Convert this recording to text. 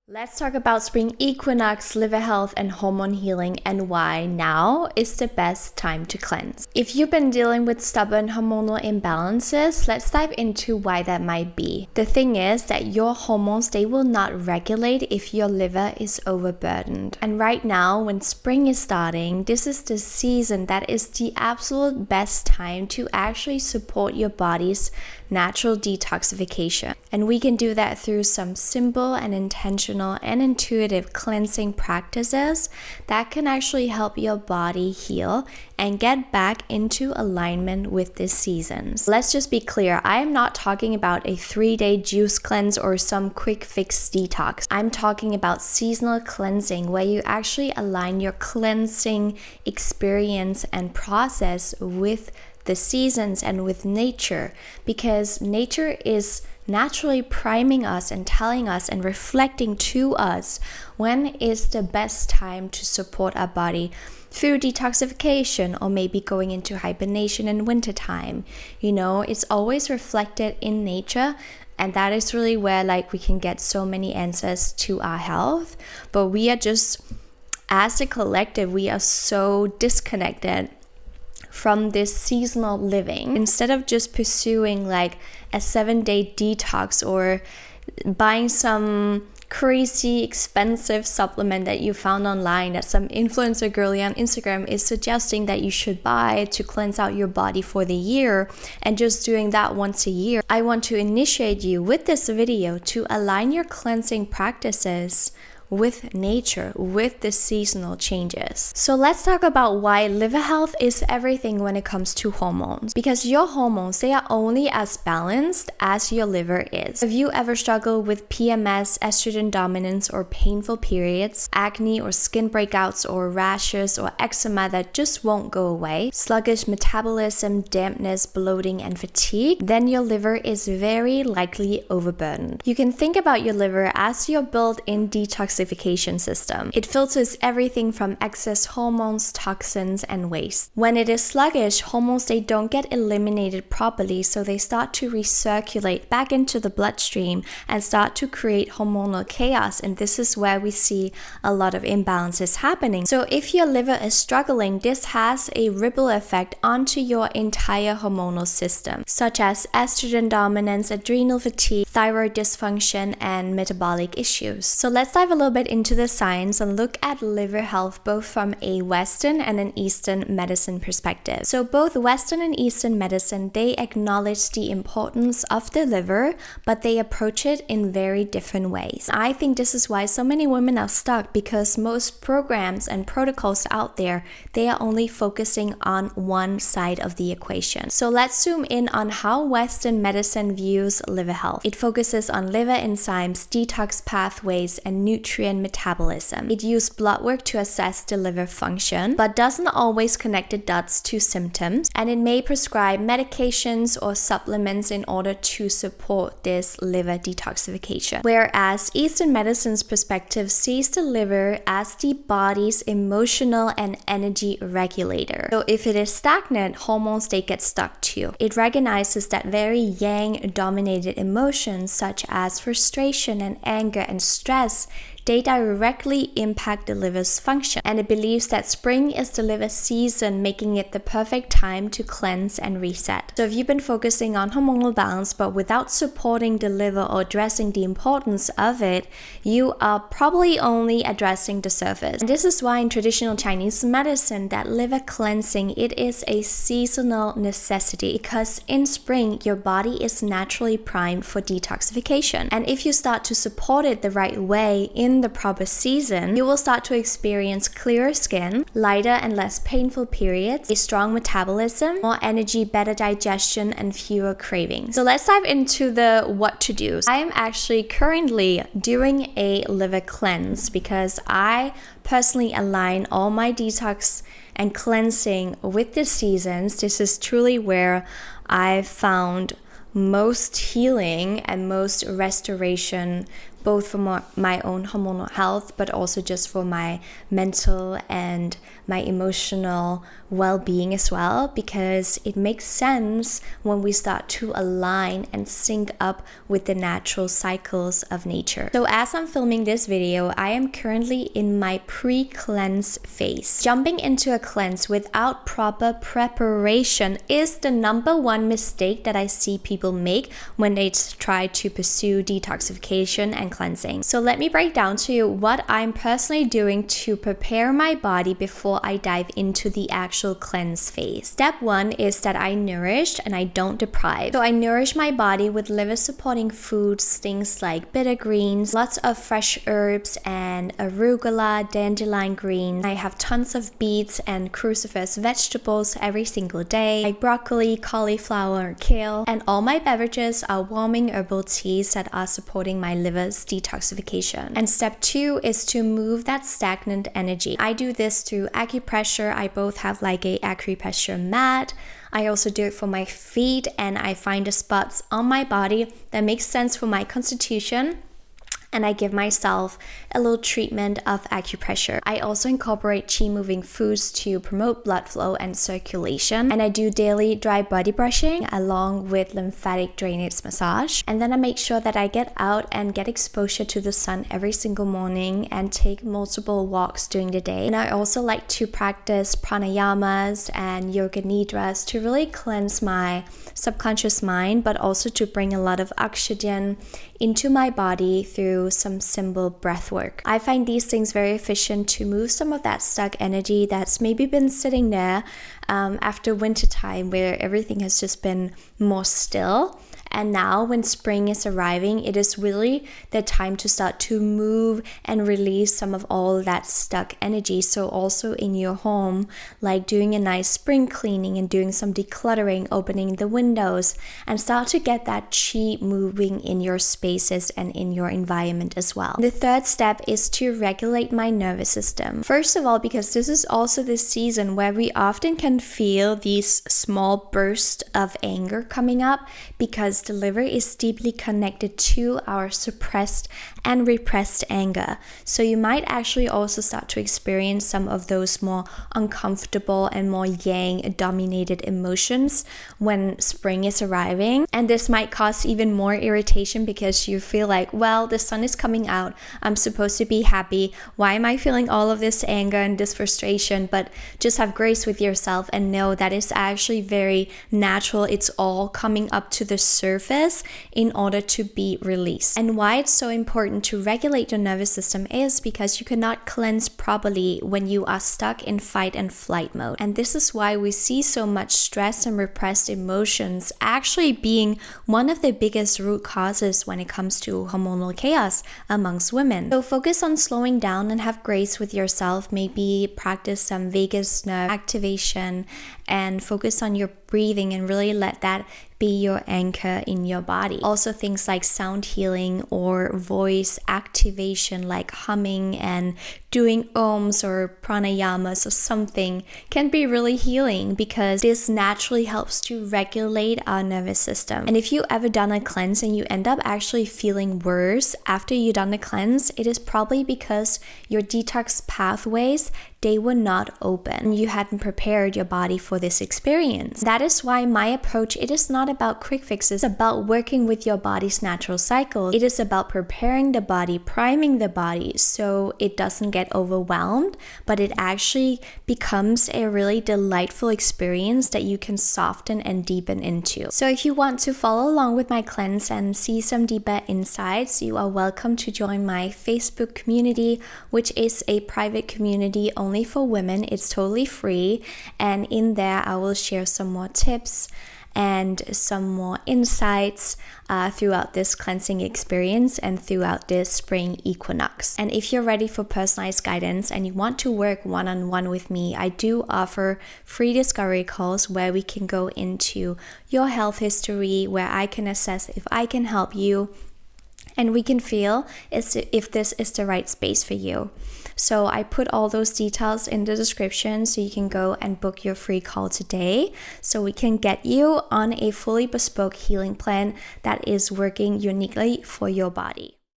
Let's talk about spring equinox, liver health, and hormone healing, and why now is the best time to cleanse. If you've been dealing with stubborn hormonal imbalances, let's dive into why that might be. The thing is that your hormones, they will not regulate if your liver is overburdened. And right now, when spring is starting, this is the season that is the absolute best time to actually support your body's natural detoxification. And we can do that through some simple and intentional and intuitive cleansing practices that can actually help your body heal and get back into alignment with the seasons. Let's just be clear, I am not talking about a 3-day juice cleanse or some quick fix detox. I'm talking about seasonal cleansing where you actually align your cleansing experience and process with the seasons and with nature, because nature is naturally priming us and telling us and reflecting to us when is the best time to support our body through detoxification or maybe going into hibernation in wintertime. You know, it's always reflected in nature, and that is really where we can get so many answers to our health. But we are just, as a collective, we are so disconnected from this seasonal living. Instead of just pursuing a 7-day detox or buying some crazy expensive supplement that you found online that some influencer girlie on Instagram is suggesting that you should buy to cleanse out your body for the year, and just doing that once a year, I want to initiate you with this video to align your cleansing practices with nature, with the seasonal changes. So let's talk about why liver health is everything when it comes to hormones. Because your hormones, they are only as balanced as your liver is. Have you ever struggled with PMS, estrogen dominance, or painful periods, acne or skin breakouts or rashes or eczema that just won't go away, sluggish metabolism, dampness, bloating, and fatigue, then your liver is very likely overburdened. You can think about your liver as your built-in detoxification system. It filters everything from excess hormones, toxins, and waste. When it is sluggish, hormones, they don't get eliminated properly, so they start to recirculate back into the bloodstream and start to create hormonal chaos, and this is where we see a lot of imbalances happening. So if your liver is struggling, this has a ripple effect onto your entire hormonal system, such as estrogen dominance, adrenal fatigue, thyroid dysfunction, and metabolic issues. So let's dive a little bit into the science and look at liver health both from a Western and an Eastern medicine perspective. So both Western and Eastern medicine, they acknowledge the importance of the liver, but they approach it in very different ways. I think this is why so many women are stuck, because most programs and protocols out there, they are only focusing on one side of the equation. So let's zoom in on how Western medicine views liver health. It focuses on liver enzymes, detox pathways, and nutrient metabolism. It uses blood work to assess the liver function, but doesn't always connect the dots to symptoms, and it may prescribe medications or supplements in order to support this liver detoxification. Whereas Eastern medicine's perspective sees the liver as the body's emotional and energy regulator. So if it is stagnant, hormones, they get stuck too. It recognizes that very yang-dominated emotions such as frustration and anger and stress, they directly impact the liver's function, and it believes that spring is the liver season, making it the perfect time to cleanse and reset. So if you've been focusing on hormonal balance but without supporting the liver or addressing the importance of it, you are probably only addressing the surface. And this is why in traditional Chinese medicine, that liver cleansing, it is a seasonal necessity, because in spring your body is naturally primed for detoxification, and if you start to support it the right way in the proper season, you will start to experience clearer skin, lighter and less painful periods, a strong metabolism, more energy, better digestion, and fewer cravings. So let's dive into the what to do. I am actually currently doing a liver cleanse because I personally align all my detox and cleansing with the seasons. This is truly where I've found most healing and most restoration both for my own hormonal health, but also just for my mental and my emotional well-being as well, because it makes sense when we start to align and sync up with the natural cycles of nature. So as I'm filming this video, I am currently in my pre-cleanse phase. Jumping into a cleanse without proper preparation is the number one mistake that I see people make when they try to pursue detoxification and cleansing. So let me break down to you what I'm personally doing to prepare my body before I dive into the actual cleanse phase. Step one is that I nourish and I don't deprive. So I nourish my body with liver supporting foods, things like bitter greens, lots of fresh herbs and arugula, dandelion greens. I have tons of beets and cruciferous vegetables every single day, like broccoli, cauliflower, kale, and all my beverages are warming herbal teas that are supporting my liver's detoxification. And step two is to move that stagnant energy. I do this through acupressure. I both have like a acupressure mat. I also do it for my feet, and I find the spots on my body that make sense for my constitution, and I give myself a little treatment of acupressure. I also incorporate chi moving foods to promote blood flow and circulation, and I do daily dry body brushing along with lymphatic drainage massage. And then I make sure that I get out and get exposure to the sun every single morning and take multiple walks during the day. And I also like to practice pranayamas and yoga nidras to really cleanse my subconscious mind, but also to bring a lot of oxygen into my body through some simple breath work. I find these things very efficient to move some of that stuck energy that's maybe been sitting there after winter time, where everything has just been more still. And now when spring is arriving, it is really the time to start to move and release some of all that stuck energy. So also in your home, like doing a nice spring cleaning and doing some decluttering, opening the windows, and start to get that chi moving in your spaces and in your environment as well. The third step is to regulate my nervous system. First of all, because this is also the season where we often can feel these small bursts of anger coming up, because the liver is deeply connected to our suppressed and repressed anger. So you might actually also start to experience some of those more uncomfortable and more yang dominated emotions when spring is arriving. And this might cause even more irritation, because you feel like, well, the sun is coming out, I'm supposed to be happy, why am I feeling all of this anger and this frustration? But just have grace with yourself and know that it's actually very natural. It's all coming up to the surface in order to be released. And why it's so important to regulate your nervous system is because you cannot cleanse properly when you are stuck in fight and flight mode. And this is why we see so much stress and repressed emotions actually being one of the biggest root causes when it comes to hormonal chaos amongst women. So focus on slowing down and have grace with yourself. Maybe practice some vagus nerve activation and focus on your breathing and really let that be your anchor in your body. Also things like sound healing or voice activation, like humming and doing ohms or pranayamas or something, can be really healing, because this naturally helps to regulate our nervous system. And if you ever done a cleanse and you end up actually feeling worse after you done the cleanse, it is probably because your detox pathways, they were not open. You hadn't prepared your body for this experience. That is why my approach, it is not about quick fixes, it's about working with your body's natural cycle. It is about preparing the body, priming the body so it doesn't get overwhelmed, but it actually becomes a really delightful experience that you can soften and deepen into. So if you want to follow along with my cleanse and see some deeper insights, you are welcome to join my Facebook community, which is a private community only for women. It's totally free, and in there I will share some more tips and some more insights throughout this cleansing experience and throughout this spring equinox. And if you're ready for personalized guidance and you want to work one-on-one with me, I do offer free discovery calls where we can go into your health history, where I can assess if I can help you, and we can feel if this is the right space for you. So I put all those details in the description so you can go and book your free call today, so we can get you on a fully bespoke healing plan that is working uniquely for your body.